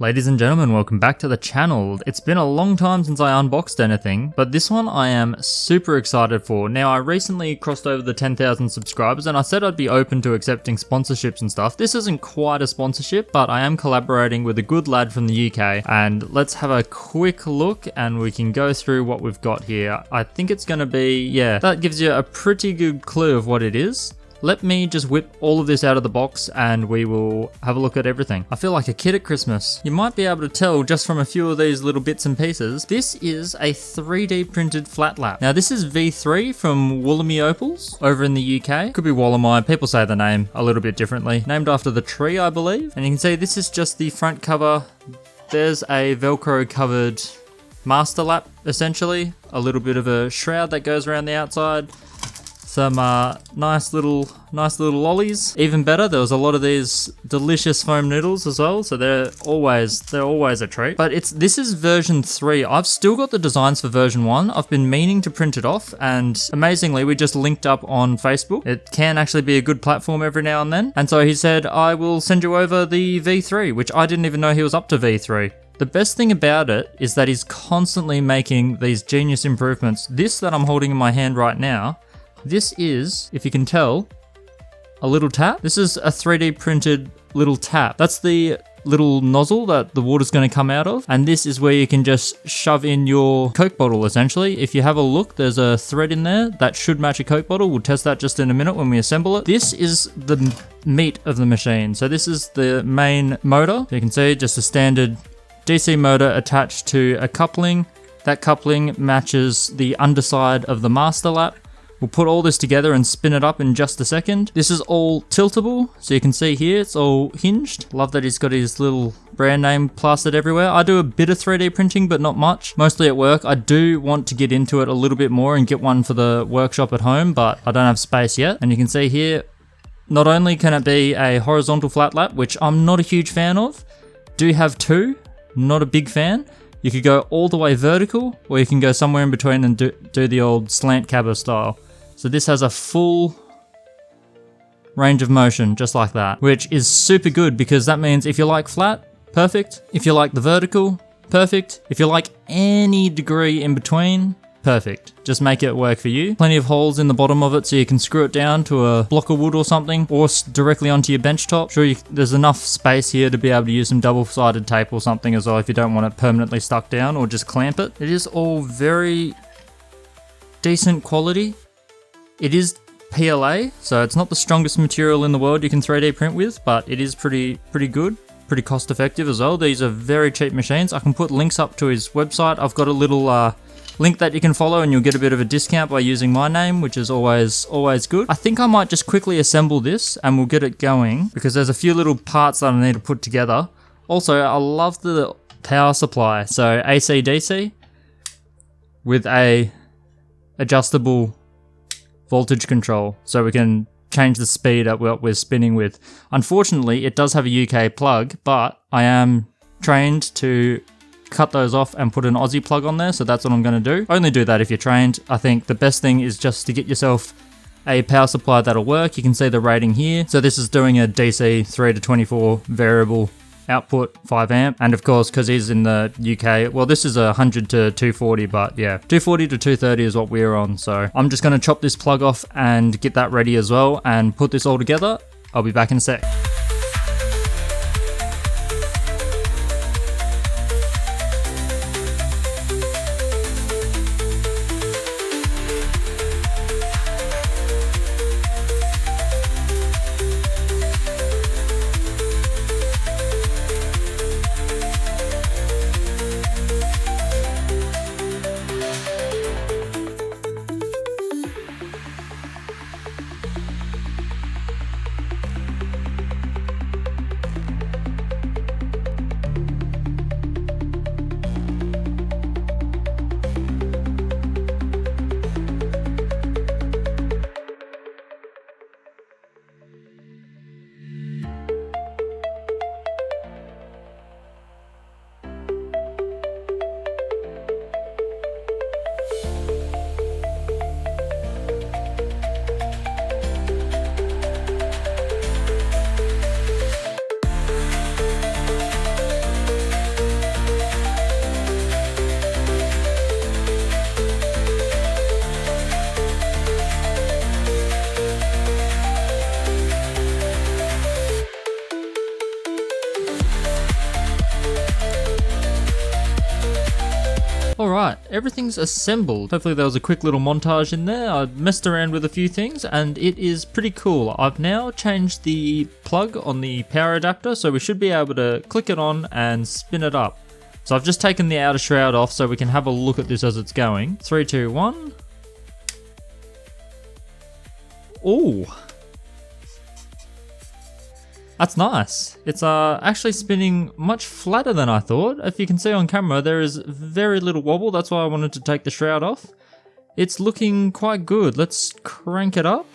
Ladies and gentlemen, welcome back to the channel. It's been a long time since I unboxed anything, but this one I am super excited for. Now, I recently crossed over the 10,000 subscribers and I said I'd be open to accepting sponsorships and stuff. This isn't quite a sponsorship, but I am collaborating with a good lad from the UK, and let's have a quick look and we can go through what we've got here. I think it's going to be, yeah, that gives you a pretty good clue of what it is. Let me just whip all of this out of the box and we will have a look at everything. I feel like a kid at Christmas. You might be able to tell just from a few of these little bits and pieces. This is a 3D printed flat lap. Now this is V3 from Wollemi Opals over in the UK. Could be Wollemi, people say the name a little bit differently. Named after the tree, I believe. And you can see this is just the front cover. There's a Velcro covered master lap, essentially. A little bit of a shroud that goes around the outside. Some nice little lollies. Even better, there was a lot of these delicious foam noodles as well, so they're always a treat. But this is version 3. I've still got the designs for version 1. I've been meaning to print it off, and amazingly we just linked up on Facebook. It can actually be a good platform every now and then. And so he said, I will send you over the V3, which I didn't even know he was up to V3. The best thing about it is that he's constantly making these genius improvements. This that I'm holding in my hand right now, this is, if you can tell, a little tap. This is a 3D printed little tap. That's the little nozzle that the water's going to come out of. And this is where you can just shove in your Coke bottle, essentially. If you have a look, there's a thread in there that should match a Coke bottle. We'll test that just in a minute when we assemble it. This is the meat of the machine. So this is the main motor. You can see just a standard DC motor attached to a coupling. That coupling matches the underside of the master lap. We'll put all this together and spin it up in just a second. This is all tiltable, so you can see here it's all hinged. Love that he's got his little brand name plastered everywhere. I do a bit of 3D printing, but not much. Mostly at work. I do want to get into it a little bit more and get one for the workshop at home, but I don't have space yet. And you can see here, not only can it be a horizontal flat lap, which I'm not a huge fan of, do have two, not a big fan. You could go all the way vertical, or you can go somewhere in between and do the old slant cabber style. So this has a full range of motion, just like that, which is super good because that means if you like flat, perfect. If you like the vertical, perfect. If you like any degree in between, perfect. Just make it work for you. Plenty of holes in the bottom of it so you can screw it down to a block of wood or something, or directly onto your bench top. Sure, there's enough space here to be able to use some double-sided tape or something as well if you don't want it permanently stuck down, or just clamp it. It is all very decent quality. It is PLA, so it's not the strongest material in the world you can 3D print with, but it is pretty good, pretty cost effective as well. These are very cheap machines. I can put links up to his website. I've got a little link that you can follow and you'll get a bit of a discount by using my name, which is always good. I think I might just quickly assemble this and we'll get it going because there's a few little parts that I need to put together. Also, I love the power supply. So AC/DC with a adjustable voltage control, so we can change the speed at what we're spinning with. Unfortunately, it does have a UK plug, but I am trained to cut those off and put an Aussie plug on there, so that's what I'm going to do. Only do that if you're trained. I think the best thing is just to get yourself a power supply that'll work. You can see the rating here. So this is doing a DC 3 to 24 variable output, 5 amp, and of course because he's in the UK, well this is 100 to 240, but yeah, 240 to 230 is what we're on. So I'm just going to chop this plug off and get that ready as well and put this all together. I'll be back in a sec. Alright, everything's assembled. Hopefully there was a quick little montage in there. I messed around with a few things and it is pretty cool. I've now changed the plug on the power adapter, so we should be able to click it on and spin it up. So I've just taken the outer shroud off so we can have a look at this as it's going. 3, 2, 1. Ooh. That's nice. It's actually spinning much flatter than I thought. If you can see on camera, there is very little wobble. That's why I wanted to take the shroud off. It's looking quite good. Let's crank it up.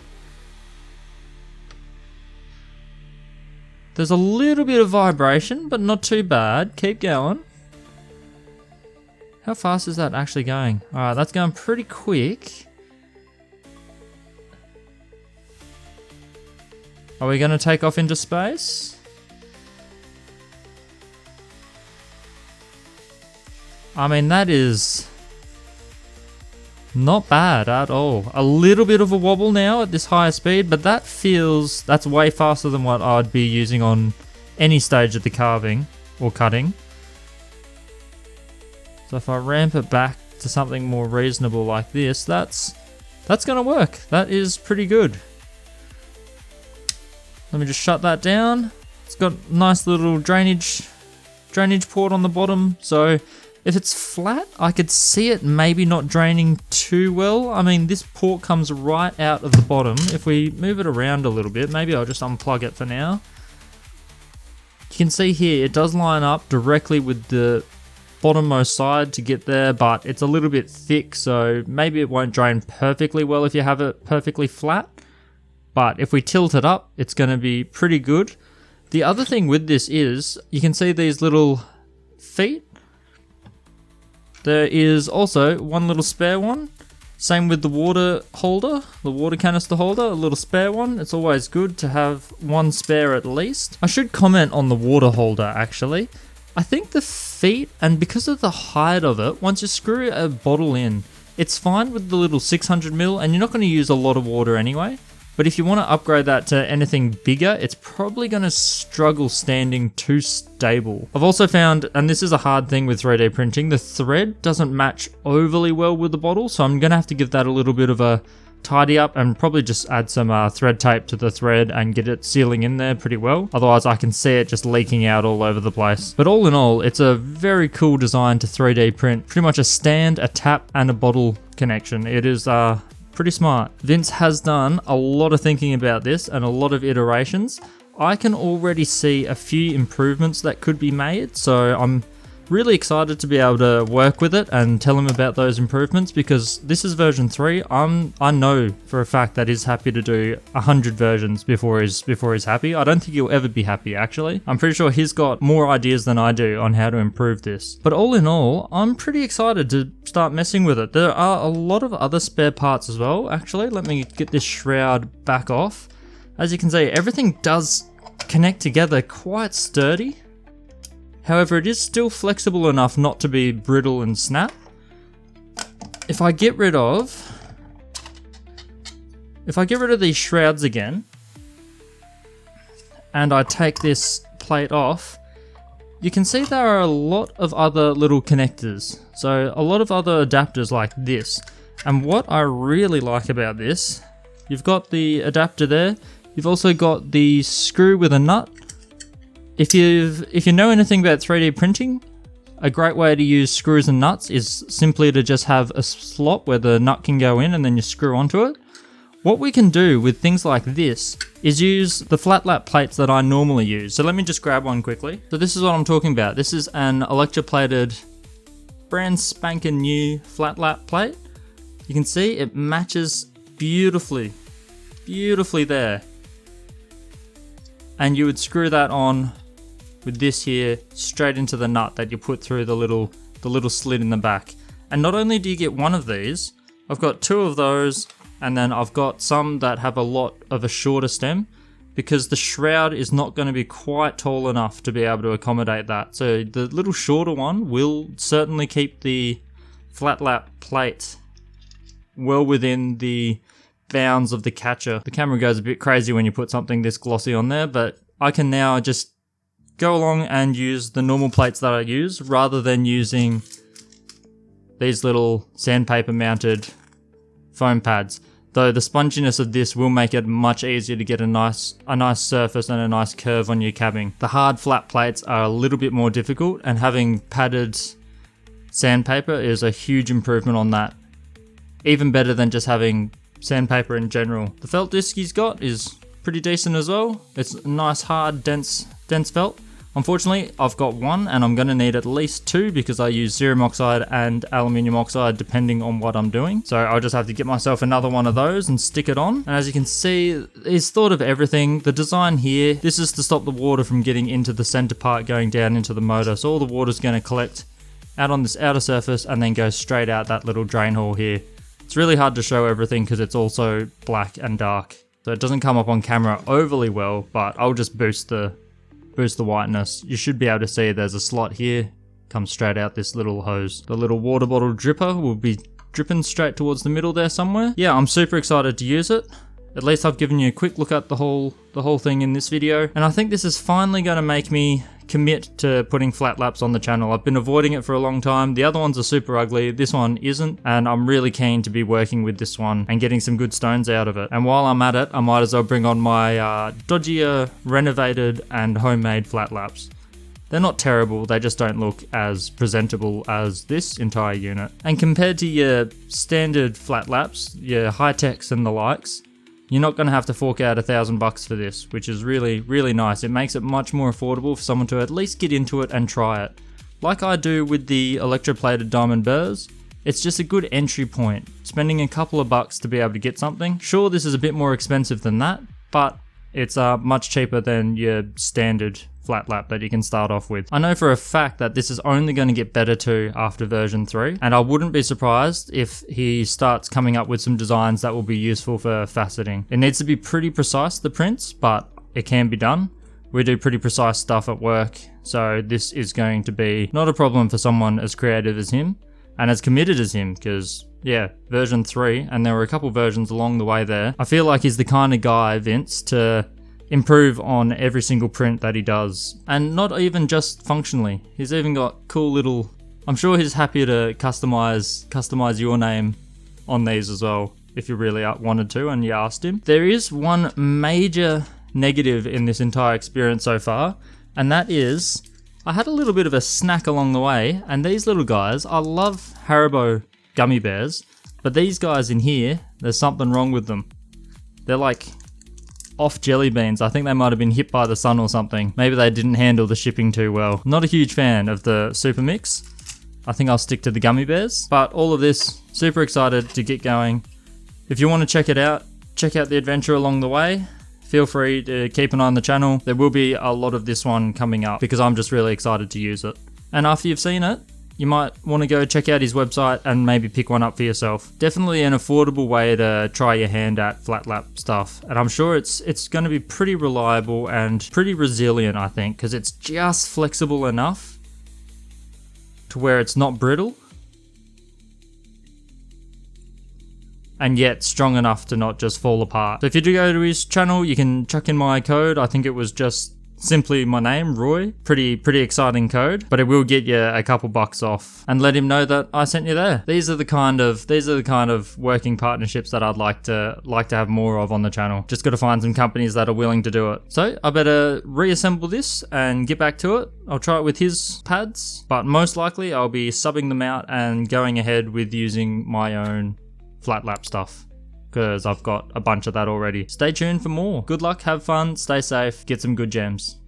There's a little bit of vibration, but not too bad. Keep going. How fast is that actually going? Alright, that's going pretty quick. Are we going to take off into space? I mean, that is not bad at all. A little bit of a wobble now at this higher speed, but that's way faster than what I'd be using on any stage of the carving or cutting. So if I ramp it back to something more reasonable like this, that's going to work. That is pretty good. Let me just shut that down. It's got a nice little drainage port on the bottom, so if it's flat, I could see it maybe not draining too well. I mean, this port comes right out of the bottom. If we move it around a little bit, maybe I'll just unplug it for now. You can see here, it does line up directly with the bottommost side to get there, but it's a little bit thick, so maybe it won't drain perfectly well if you have it perfectly flat. But if we tilt it up, it's going to be pretty good. The other thing with this is, you can see these little feet. There is also one little spare one. Same with the water holder, the water canister holder, a little spare one. It's always good to have one spare at least. I should comment on the water holder actually. I think the feet, and because of the height of it, once you screw a bottle in, it's fine with the little 600ml and you're not going to use a lot of water anyway. But if you want to upgrade that to anything bigger, it's probably going to struggle standing too stable. I've also found, and this is a hard thing with 3D printing, the thread doesn't match overly well with the bottle, so I'm going to have to give that a little bit of a tidy up and probably just add some thread tape to the thread and get it sealing in there pretty well. Otherwise I can see it just leaking out all over the place. But all in all, it's a very cool design to 3D print. Pretty much a stand, a tap, and a bottle connection. It is pretty smart. Vince has done a lot of thinking about this and a lot of iterations. I can already see a few improvements that could be made, so I'm really excited to be able to work with it and tell him about those improvements, because this is version 3. I know for a fact that he's happy to do 100 versions before he's happy. I don't think he'll ever be happy actually. I'm pretty sure he's got more ideas than I do on how to improve this. But all in all, I'm pretty excited to start messing with it. There are a lot of other spare parts as well actually. Let me get this shroud back off. As you can see, everything does connect together quite sturdy. However, it is still flexible enough not to be brittle and snap. If I get rid of these shrouds again, and I take this plate off, you can see there are a lot of other little connectors. So a lot of other adapters like this. And what I really like about this, you've got the adapter there. You've also got the screw with a nut. If you know anything about 3D printing, a great way to use screws and nuts is simply to just have a slot where the nut can go in and then you screw onto it. What we can do with things like this is use the flat lap plates that I normally use. So let me just grab one quickly. So this is what I'm talking about. This is an electroplated, brand spanking new flat lap plate. You can see it matches beautifully there. And you would screw that on with this here straight into the nut that you put through the little slit in the back. And not only do you get one of these, I've got 2 of those, and then I've got some that have a lot of a shorter stem, because the shroud is not going to be quite tall enough to be able to accommodate that. So the little shorter one will certainly keep the flat lap plate well within the bounds of the catcher. The camera goes a bit crazy when you put something this glossy on there, but I can now just go along and use the normal plates that I use rather than using these little sandpaper mounted foam pads. Though the sponginess of this will make it much easier to get a nice surface and a nice curve on your cabbing. The hard flat plates are a little bit more difficult, and having padded sandpaper is a huge improvement on that. Even better than just having sandpaper in general. The felt disc he's got is pretty decent as well. It's a nice hard dense felt. Unfortunately, I've got one and I'm going to need at least two because I use cerium oxide and aluminium oxide depending on what I'm doing. So I'll just have to get myself another one of those and stick it on. And as you can see, he's thought of everything. The design here, this is to stop the water from getting into the center part going down into the motor. So all the water's going to collect out on this outer surface and then go straight out that little drain hole here. It's really hard to show everything because it's also black and dark. So it doesn't come up on camera overly well, but I'll just boost the whiteness. You should be able to see there's a slot here, comes straight out this little hose. The little water bottle dripper will be dripping straight towards the middle there somewhere. Yeah, I'm super excited to use it. At least I've given you a quick look at the whole thing in this video. And I think this is finally going to make me commit to putting flat laps on the channel. I've been avoiding it for a long time. The other ones are super ugly. This one isn't. And I'm really keen to be working with this one and getting some good stones out of it. And while I'm at it, I might as well bring on my dodgier, renovated and homemade flat laps. They're not terrible, they just don't look as presentable as this entire unit. And compared to your standard flat laps, your high-techs and the likes, you're not going to have to fork out $1,000 for this, which is really, really nice. It makes it much more affordable for someone to at least get into it and try it. Like I do with the electroplated diamond burrs, it's just a good entry point. Spending a couple of bucks to be able to get something. Sure, this is a bit more expensive than that, but it's much cheaper than your standard flat lap that you can start off with. I know for a fact that this is only going to get better too after version 3, and I wouldn't be surprised if he starts coming up with some designs that will be useful for faceting. It needs to be pretty precise, the prints, but it can be done. We do pretty precise stuff at work, so this is going to be not a problem for someone as creative as him and as committed as him, because yeah, version 3, and there were a couple versions along the way there. I feel like he's the kind of guy, Vince, to improve on every single print that he does, and not even just functionally. He's even got cool little, I'm sure he's happy to customize your name on these as well if you really wanted to and you asked him. There is one major negative in this entire experience so far, and that is I had a little bit of a snack along the way, and these little guys, I love Haribo gummy bears, but these guys in here, there's something wrong with them. They're like off jelly beans. I think they might have been hit by the sun or something. Maybe they didn't handle the shipping too well. Not a huge fan of the super mix. I think I'll stick to the gummy bears. But all of this, super excited to get going. If you want to check it out, check out the adventure along the way. Feel free to keep an eye on the channel. There will be a lot of this one coming up because I'm just really excited to use it. And after you've seen it, you might want to go check out his website and maybe pick one up for yourself. Definitely an affordable way to try your hand at flat lap stuff. And I'm sure it's going to be pretty reliable and pretty resilient, I think, because it's just flexible enough to where it's not brittle, and yet strong enough to not just fall apart. So if you do go to his channel, you can chuck in my code. I think it was just simply my name, Roy. Pretty exciting code, but it will get you a couple bucks off, and let him know that I sent you there. These are the kind of working partnerships that I'd like to have more of on the channel. Just got to find some companies that are willing to do it. So I better reassemble this and get back to it. I'll try it with his pads, but most likely I'll be subbing them out and going ahead with using my own flat lap stuff, because I've got a bunch of that already. Stay tuned for more. Good luck, have fun, stay safe, get some good gems.